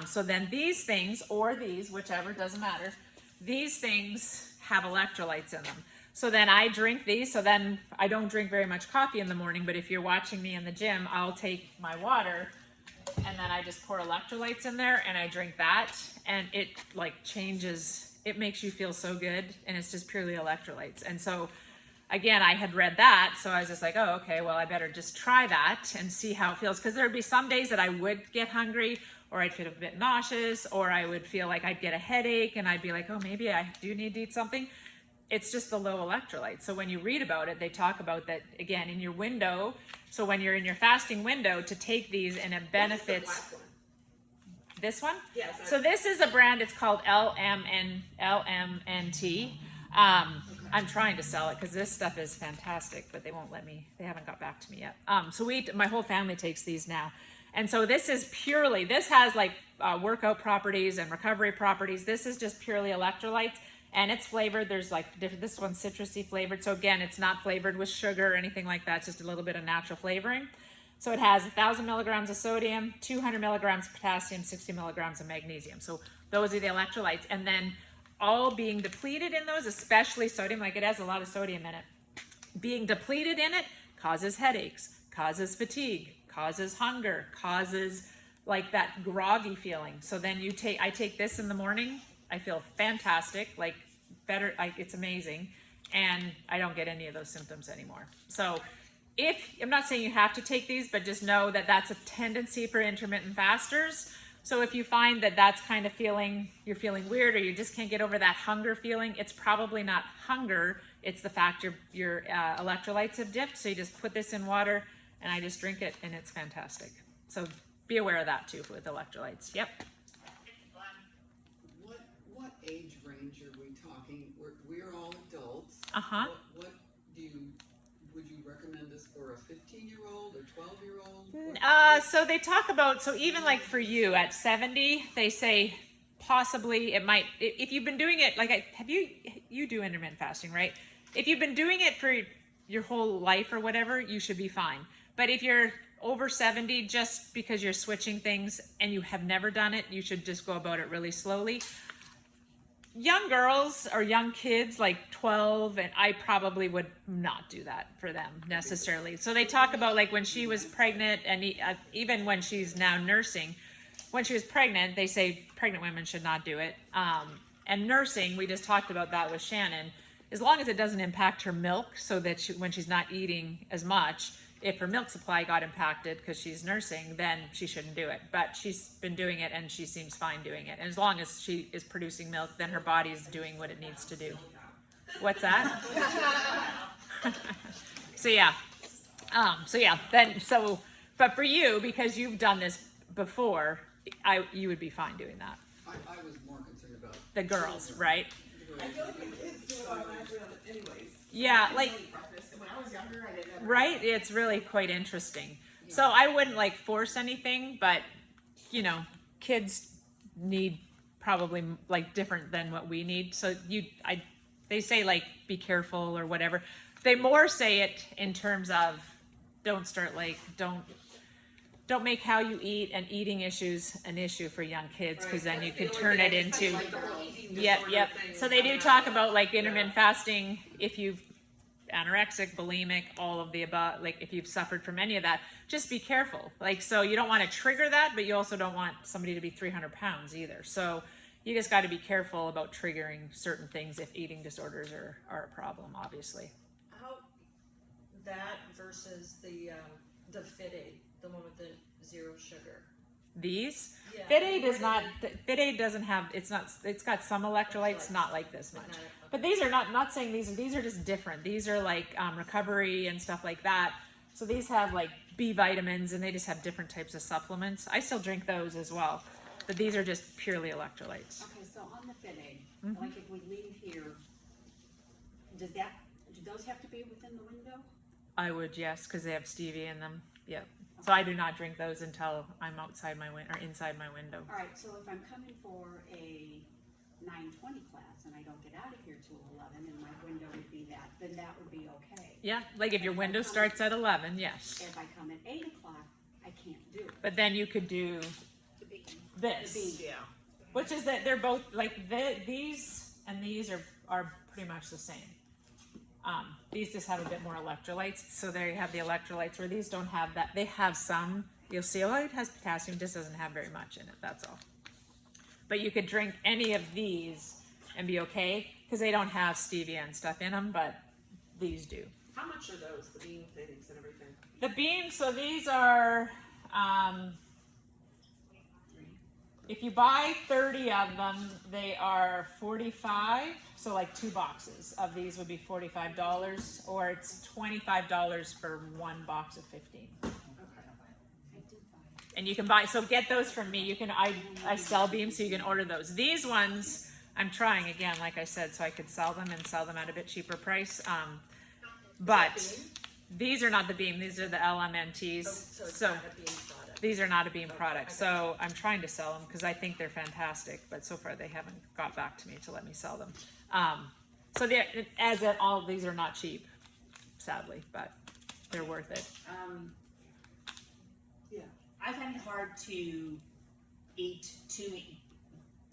So then these things, or these, whichever, doesn't matter, these things have electrolytes in them. So then I drink these. So then I don't drink very much coffee in the morning, but if you're watching me in the gym, I'll take my water and then I just pour electrolytes in there and I drink that, and it like changes, it makes you feel so good, and it's just purely electrolytes. And so again, I had read that, so I was just like, oh, okay, well, I better just try that and see how it feels. Because there would be some days that I would get hungry, or I'd feel a bit nauseous, or I would feel like I'd get a headache, and I'd be like, oh, maybe I do need to eat something. It's just the low electrolytes. So when you read about it, they talk about that, again, in your window. So when you're in your fasting window, to take these, and it benefits. Black one. This one? Yes. So this is a brand, it's called LMNT. I'm trying to sell it because this stuff is fantastic, but they won't let me, they haven't got back to me yet. So my whole family takes these now. And so this is purely, this has like workout properties and recovery properties. This is just purely electrolytes, and it's flavored. There's like different, this one's citrusy flavored. So again, it's not flavored with sugar or anything like that. It's just a little bit of natural flavoring. So it has 1,000 milligrams of sodium, 200 milligrams of potassium, 60 milligrams of magnesium. So those are the electrolytes. And then all being depleted in those, especially sodium, like it has a lot of sodium in it. Being depleted in it causes headaches, causes fatigue, causes hunger, causes like that groggy feeling. So then I take this in the morning. I feel fantastic, like better, it's amazing. And I don't get any of those symptoms anymore. So I'm not saying you have to take these, but just know that that's a tendency for intermittent fasters. So if you find that that's kind of you're feeling weird, or you just can't get over that hunger feeling, it's probably not hunger. It's the fact your electrolytes have dipped. So you just put this in water and I just drink it, and it's fantastic. So be aware of that too with electrolytes. Yep. What age range are we talking? We're all adults. Uh-huh. What would you recommend this for a 15-year-old or 12-year-old? So they talk about, so even like for you at 70, they say possibly it might, if you've been doing it, like you do intermittent fasting, right? If you've been doing it for your whole life or whatever, you should be fine. But if you're over 70, just because you're switching things and you have never done it, you should just go about it really slowly. Young girls or young kids like 12, and I probably would not do that for them necessarily. So they talk about like when she was pregnant, and even when she's now nursing, when she was pregnant, they say pregnant women should not do it. And nursing, we just talked about that with Shannon, as long as it doesn't impact her milk, so that when she's not eating as much, if her milk supply got impacted because she's nursing, then she shouldn't do it. But she's been doing it and she seems fine doing it. And as long as she is producing milk, then her body is doing what it needs to do. What's that? So yeah. But for you, because you've done this before, you would be fine doing that. I was more concerned about The girls, right? I feel like the kids do it automatically on it anyways. Yeah, I like, didn't eat breakfast, and when I was younger, I didn't ever. right? It's really quite interesting. So I wouldn't like force anything, but kids need probably like different than what we need. So they say like be careful or whatever. They more say it in terms of don't make how you eat and eating issues an issue for young kids, because then you could turn it into yep. So they do talk about like intermittent fasting if you've anorexic, bulimic, all of the above, like if you've suffered from any of that, just be careful. Like, so you don't want to trigger that, but you also don't want somebody to be 300 pounds either. So you just got to be careful about triggering certain things if eating disorders are a problem, obviously. How that versus the Fit Aid, the one with the zero sugar. These Yeah. Fit Aid is not. Fit Aid doesn't have. It's got some electrolytes, not like this much. But these are not saying these are just different. These are like recovery and stuff like that. So these have like B vitamins, and they just have different types of supplements. I still drink those as well, but these are just purely electrolytes. Okay, so on the Fit Aid, Mm-hmm. like if we leave here, do those have to be within the window? I would, yes, because they have stevia in them. Yep. So I do not drink those until I'm outside my or inside my window. All right, so if I'm coming for a 9:20 class and I don't get out of here till 11 and my window would be that, then that would be okay. Yeah, like if your window starts at 11, yes. If I come at 8 o'clock, I can't do it. But then you could do The bean. this. The bean. Yeah. Which is that they're both like these and these are pretty much the same. These just have a bit more electrolytes, so they have the electrolytes where these don't have that. They have some. You'll see, oh, it has potassium, just doesn't have very much in it. That's all. But you could drink any of these and be okay because they don't have stevia and stuff in them, but these do. How much are those, the bean things and everything? The beans, so these are. If you buy 30 of them, they are $45. So like 2 boxes of these would be $45, or it's $25 for 1 box of 15. And you can buy, so get those from me. You can, I sell Beams, so you can order those. These ones, I'm trying again, like I said, so I could sell them and sell them at a bit cheaper price. But these are not the Beam, these are the LMNTs. So it's So not a Beam product. these are not a Beam product. So I'm trying to sell them because I think they're fantastic, but so far they haven't got back to me to let me sell them. So all of these are not cheap, sadly, but they're worth it. Yeah, I find it hard to eat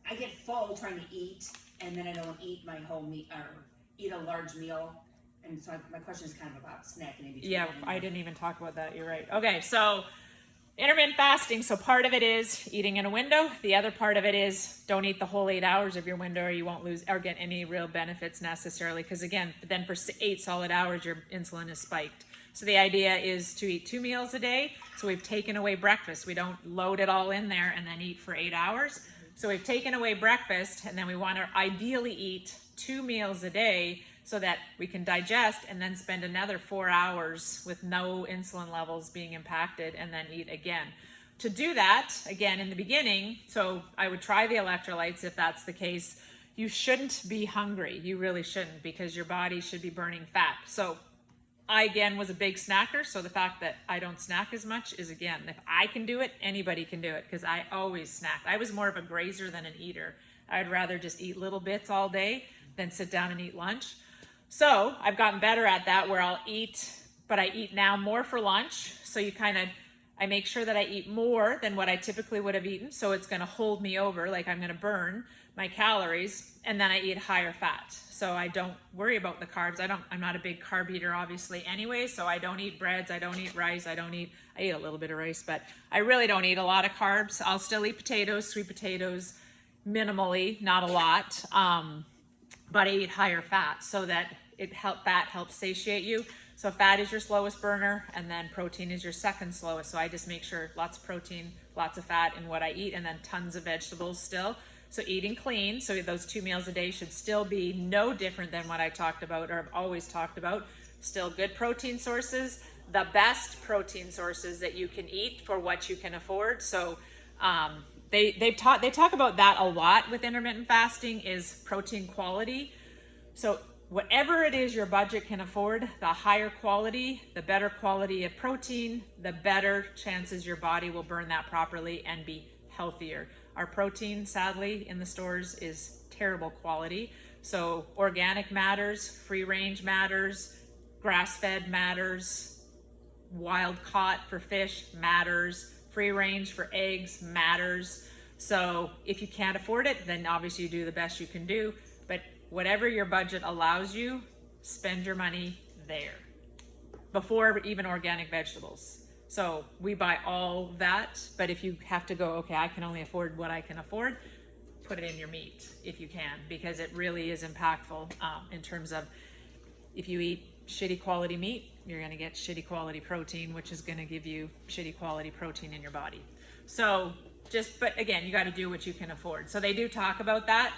I get full trying to eat, and then I don't eat my whole meal or eat a large meal. And so my question is kind of about snacking in between. Yeah, I didn't even talk about that. You're right. Okay, so intermittent fasting. So part of it is eating in a window. The other part of it is don't eat the whole 8 hours of your window, or you won't lose or get any real benefits necessarily. Because again, then for 8 solid hours, your insulin is spiked. So the idea is to eat 2 meals a day. So we've taken away breakfast. We don't load it all in there and then eat for 8 hours. So we've taken away breakfast, and then we want to ideally eat 2 meals a day so that we can digest and then spend another 4 hours with no insulin levels being impacted and then eat again. To do that, again, in the beginning, so I would try the electrolytes if that's the case. You shouldn't be hungry. You really shouldn't, because your body should be burning fat. So I, again, was a big snacker. So the fact that I don't snack as much is, again, if I can do it, anybody can do it, because I always snacked. I was more of a grazer than an eater. I'd rather just eat little bits all day than sit down and eat lunch. So I've gotten better at that, where I'll eat, but I eat now more for lunch. So I make sure that I eat more than what I typically would have eaten. So it's going to hold me over, like I'm going to burn my calories, and then I eat higher fat. So I don't worry about the carbs. I'm not a big carb eater, obviously, anyway. So I don't eat breads. I don't eat rice. I eat a little bit of rice, but I really don't eat a lot of carbs. I'll still eat potatoes, sweet potatoes, minimally, not a lot. But I eat higher fat so that fat helps satiate you. So fat is your slowest burner, and then protein is your second slowest. So I just make sure lots of protein, lots of fat in what I eat, and then tons of vegetables still. So eating clean, so those 2 meals a day should still be no different than what I talked about, or I've always talked about. Still good protein sources, the best protein sources that you can eat for what you can afford. So they talk about that a lot with intermittent fasting, is protein quality. So whatever it is your budget can afford, the higher quality, the better quality of protein, the better chances your body will burn that properly and be healthier. Our protein, sadly, in the stores is terrible quality. So organic matters, free range matters, grass-fed matters, wild caught for fish matters, free range for eggs matters. So if you can't afford it, then obviously you do the best you can do. But whatever your budget allows you, spend your money there before even organic vegetables. So we buy all that, but if you have to go, okay, I can only afford what I can afford, put it in your meat if you can, because it really is impactful in terms of, if you eat shitty quality meat, you're going to get shitty quality protein, which is going to give you shitty quality protein in your body. So but again, you got to do what you can afford. So they do talk about that.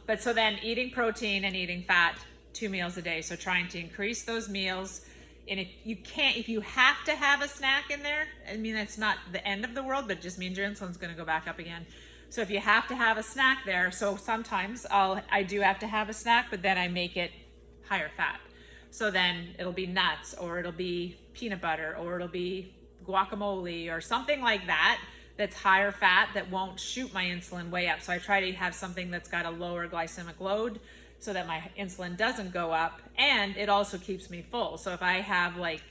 But so then eating protein and eating fat 2 meals a day. So trying to increase those meals. And if you have to have a snack in there, I mean, that's not the end of the world, but it just means your insulin's going to go back up again. So if you have to have a snack there, so sometimes I do have to have a snack, but then I make it higher fat. So then it'll be nuts, or it'll be peanut butter, or it'll be guacamole, or something like that, that's higher fat, that won't shoot my insulin way up. So I try to have something that's got a lower glycemic load so that my insulin doesn't go up, and it also keeps me full. So if I have, like,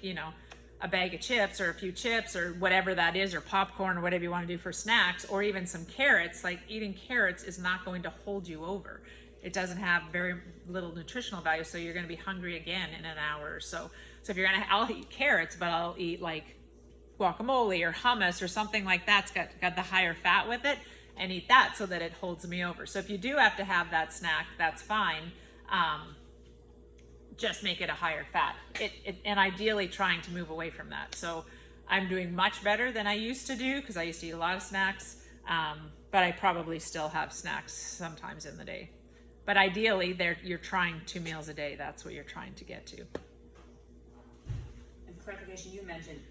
a bag of chips or a few chips or whatever that is, or popcorn or whatever you want to do for snacks, or even some carrots, like, eating carrots is not going to hold you over. It doesn't have very little nutritional value, so you're going to be hungry again in an hour or so. So if I'll eat carrots, but I'll eat like guacamole or hummus or something like that's got the higher fat with it, and eat that so that it holds me over. So if you do have to have that snack, that's fine. Just make it a higher fat. And ideally trying to move away from that. So I'm doing much better than I used to do, because I used to eat a lot of snacks, but I probably still have snacks sometimes in the day. But ideally, you're trying 2 meals a day. That's what you're trying to get to. And clarification, you mentioned,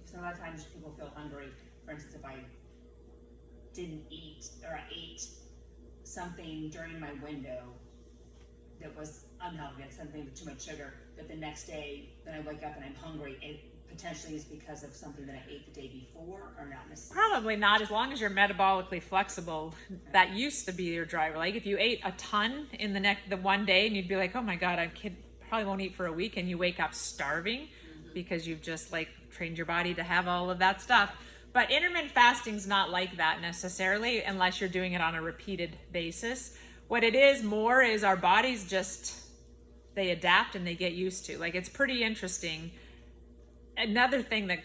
so a lot of times people feel hungry. For instance, if I didn't eat, or I ate something during my window that was unhealthy, like something with too much sugar, but the next day, then I wake up and I'm hungry, it potentially is because of something that I ate the day before, or not necessarily? Probably not, as long as you're metabolically flexible. That used to be your driver. Like, if you ate a ton in the one day, and you'd be like, oh my God, probably won't eat for a week, and you wake up starving because you've just trained your body to have all of that stuff. But intermittent fasting's not like that necessarily, unless you're doing it on a repeated basis. What it is more is our bodies they adapt and they get used to. It's pretty interesting. Another thing that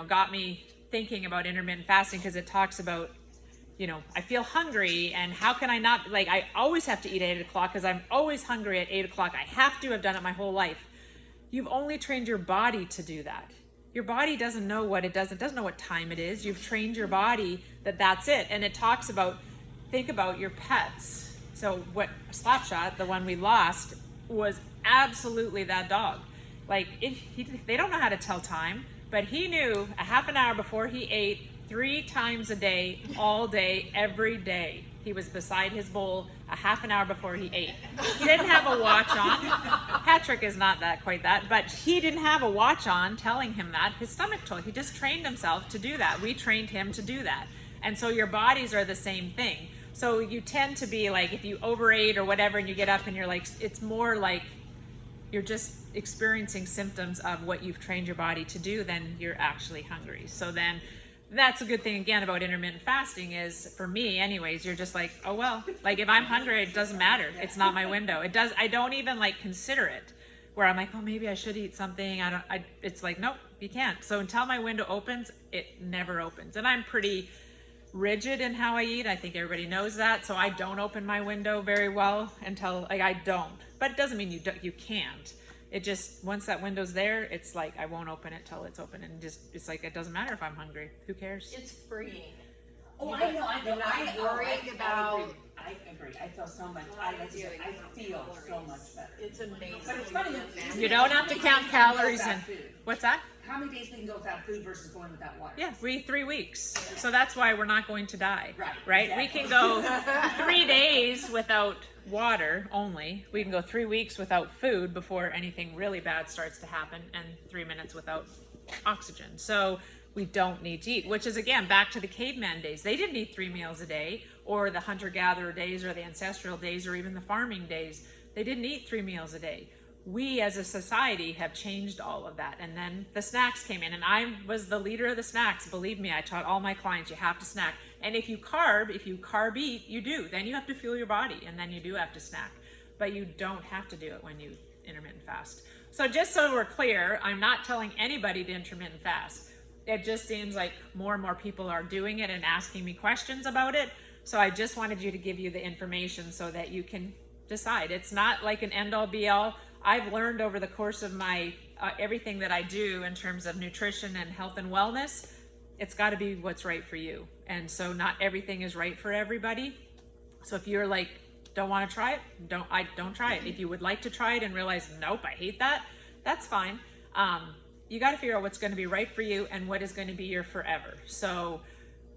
got me thinking about intermittent fasting, because it talks about, I feel hungry, and how can I not, I always have to eat at 8 o'clock because I'm always hungry at 8 o'clock. I have to have done it my whole life. You've only trained your body to do that. Your body doesn't know what it does. It doesn't know what time it is. You've trained your body that's it. And it talks about, think about your pets. So what Slapshot, the one we lost, was absolutely that dog. Like, they don't know how to tell time, but he knew a half an hour before he ate 3 times a day, all day, every day. He was beside his bowl a half an hour before he ate. He didn't have a watch on. Patrick is not quite that, but he didn't have a watch on telling him that. His stomach told. He just trained himself to do that. We trained him to do that. And so your bodies are the same thing. So you tend to be like, if you overate or whatever and you get up and you're like, it's more like you're just experiencing symptoms of what you've trained your body to do than you're actually hungry. So then that's a good thing again about intermittent fasting is, for me anyways, you're just like, oh well, like if I'm hungry, it doesn't matter. It's not my window. I don't even like consider it, where I'm like, oh, maybe I should eat something. It's like, nope, you can't. So until my window opens, it never opens. And I'm pretty rigid in how I eat. I think everybody knows that. So I don't open my window very well until, like, I don't. But it doesn't mean you can't. It just, once that window's there, it's like I won't open it till it's open, and just it's like it doesn't matter if I'm hungry. Who cares? It's freeing. Oh, I know. I agree. I feel so much. I feel so much better. It's amazing. But it's funny. You don't have to count calories and what's that? How many days they can go without food versus going without water? Yeah, 3 weeks. So that's why we're not going to die. Right. We can go 3 days without water only. We can go 3 weeks without food before anything really bad starts to happen, and 3 minutes without oxygen. So we don't need to eat, which is again back to the caveman days. They didn't eat 3 meals a day, or the hunter-gatherer days, or the ancestral days, or even the farming days. They didn't eat 3 meals a day. We as a society have changed all of that. And then the snacks came in, and I was the leader of the snacks. Believe me, I taught all my clients, you have to snack. And if you carb eat, you do. Then you have to fuel your body, and then you do have to snack. But you don't have to do it when you intermittent fast. So just so we're clear, I'm not telling anybody to intermittent fast. It just seems like more and more people are doing it and asking me questions about it. So I just wanted you to give you the information so that you can decide. It's not like an end-all be-all. I've learned over the course of my everything that I do in terms of nutrition and health and wellness, it's got to be what's right for you. And so not everything is right for everybody. So if you're like, don't want to try it, don't try it. If you would like to try it and realize, nope, I hate that, that's fine. You got to figure out what's going to be right for you and what is going to be your forever. So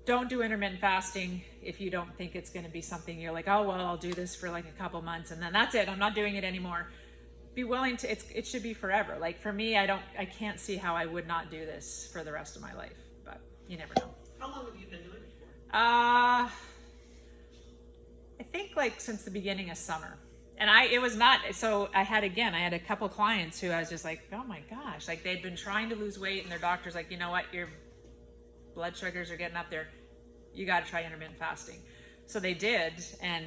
don't do intermittent fasting if you don't think it's going to be something you're like, oh, well, I'll do this for like a couple months and then that's it. I'm not doing it anymore. Be willing to, it should be forever. Like for me, I can't see how I would not do this for the rest of my life, but you never know. How long have you been doing it for? I think like since the beginning of summer. And I had a couple clients who I was just like, oh my gosh, like they'd been trying to lose weight and their doctor's like, you know what, your blood sugars are getting up there. You got to try intermittent fasting. So they did, and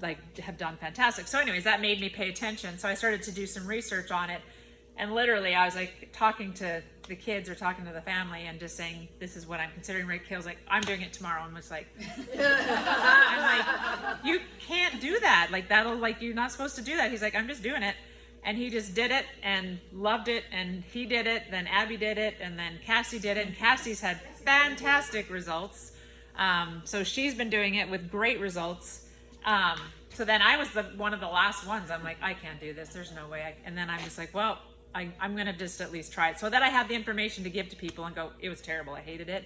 like have done fantastic. So anyways, that made me pay attention. So I started to do some research on it, and literally I was like talking to the kids or talking to the family and just saying, this is what I'm considering. Rick Kill's like, I'm doing it tomorrow. I'm just like, I'm like, you can't do that. Like you're not supposed to do that. He's like, I'm just doing it. And he just did it and loved it. And he did it. Then Abby did it. And then Cassie did it. And Cassie's had fantastic results. So she's been doing it with great results. So then I was one of the last ones. I'm like, I can't do this. There's no way. And then I'm just like, well, I'm going to just at least try it. So that I have the information to give to people and go, it was terrible. I hated it.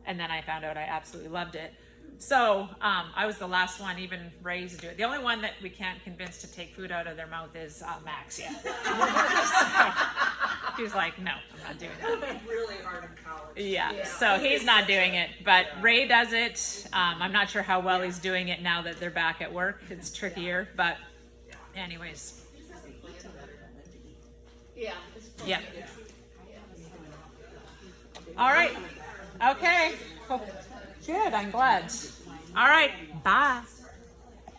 And then I found out I absolutely loved it. So I was the last one, even Ray to do it. The only one that we can't convince to take food out of their mouth is Max. Yeah. So he's like, no, I'm not doing that. Really hard in college. Yeah. So he's not doing it, but Ray does it. I'm not sure how well he's doing it now that they're back at work. It's trickier, but anyways. Yeah. Yeah. All right. Okay. Good. I'm glad. All right. Bye.